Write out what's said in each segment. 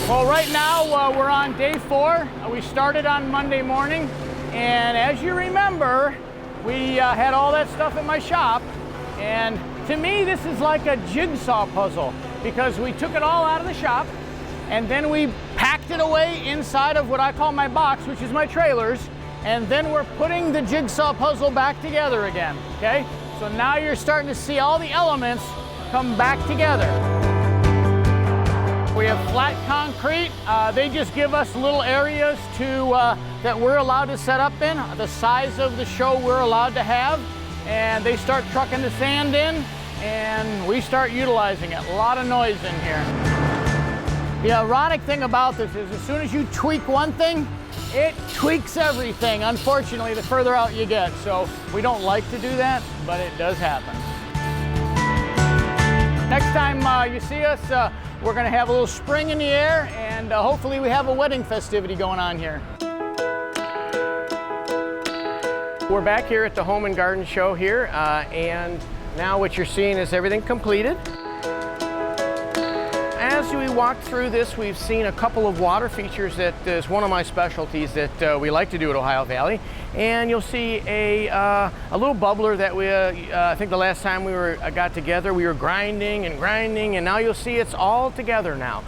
Well, right now we're on day 4. We started on Monday morning, and as you remember, we had all that stuff at my shop, and to me this is like a jigsaw puzzle because we took it all out of the shop and then we packed it away inside of what I call my box, which is my trailers, and then we're putting the jigsaw puzzle back together again, okay? So now you're starting to see all the elements come back together. We have flat concrete. They just give us little areas that we're allowed to set up in, the size of the show we're allowed to have, and they start trucking the sand in, and we start utilizing it. A lot of noise in here. The ironic thing about this is as soon as you tweak one thing, it tweaks everything, unfortunately, the further out you get. So we don't like to do that, but it does happen. Next time you see us, we're going to have a little spring in the air, and hopefully we have a wedding festivity going on here. We're back here at the Home and Garden Show here, and now what you're seeing is everything completed. As we walk through this, we've seen a couple of water features that is one of my specialties that we like to do at Ohio Valley. And you'll see a little bubbler that we, I think the last time we got together, we were grinding, and now you'll see it's all together now,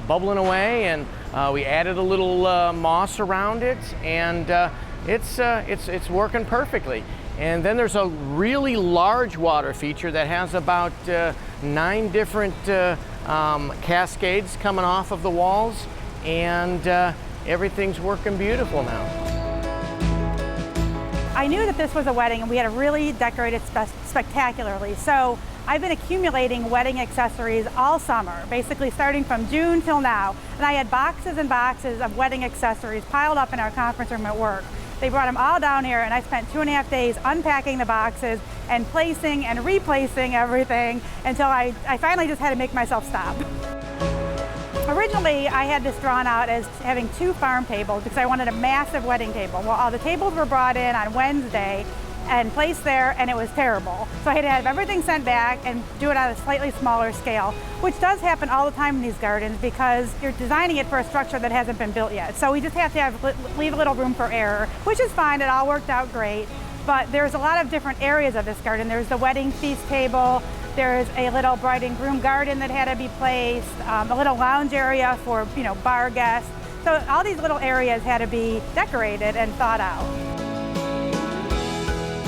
bubbling away, and we added a little moss around it, and it's working perfectly. And then there's a really large water feature that has about 9 different cascades coming off of the walls, and everything's working beautiful now. I knew that this was a wedding and we had to really decorate it spectacularly. So I've been accumulating wedding accessories all summer, basically starting from June till now. And I had boxes and boxes of wedding accessories piled up in our conference room at work. They brought them all down here, and I spent 2.5 days unpacking the boxes and placing and replacing everything until I finally just had to make myself stop. Originally, I had this drawn out as having 2 farm tables because I wanted a massive wedding table. Well, all the tables were brought in on Wednesday and placed there, and it was terrible. So I had to have everything sent back and do it on a slightly smaller scale, which does happen all the time in these gardens because you're designing it for a structure that hasn't been built yet. So we just have to leave a little room for error, which is fine. It all worked out great. But there's a lot of different areas of this garden. There's the wedding feast table. There's a little bride and groom garden that had to be placed, a little lounge area for, bar guests. So all these little areas had to be decorated and thought out.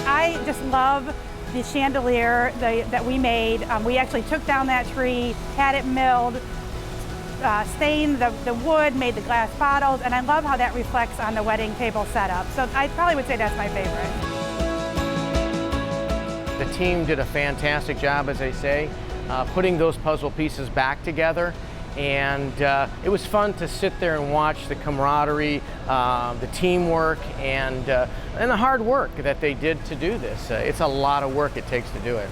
I just love the chandelier that we made. We actually took down that tree, had it milled, stained the wood, made the glass bottles, and I love how that reflects on the wedding table setup. So I probably would say that's my favorite. The team did a fantastic job, as I say, putting those puzzle pieces back together. And it was fun to sit there and watch the camaraderie, the teamwork, and the hard work that they did to do this. It's a lot of work it takes to do it.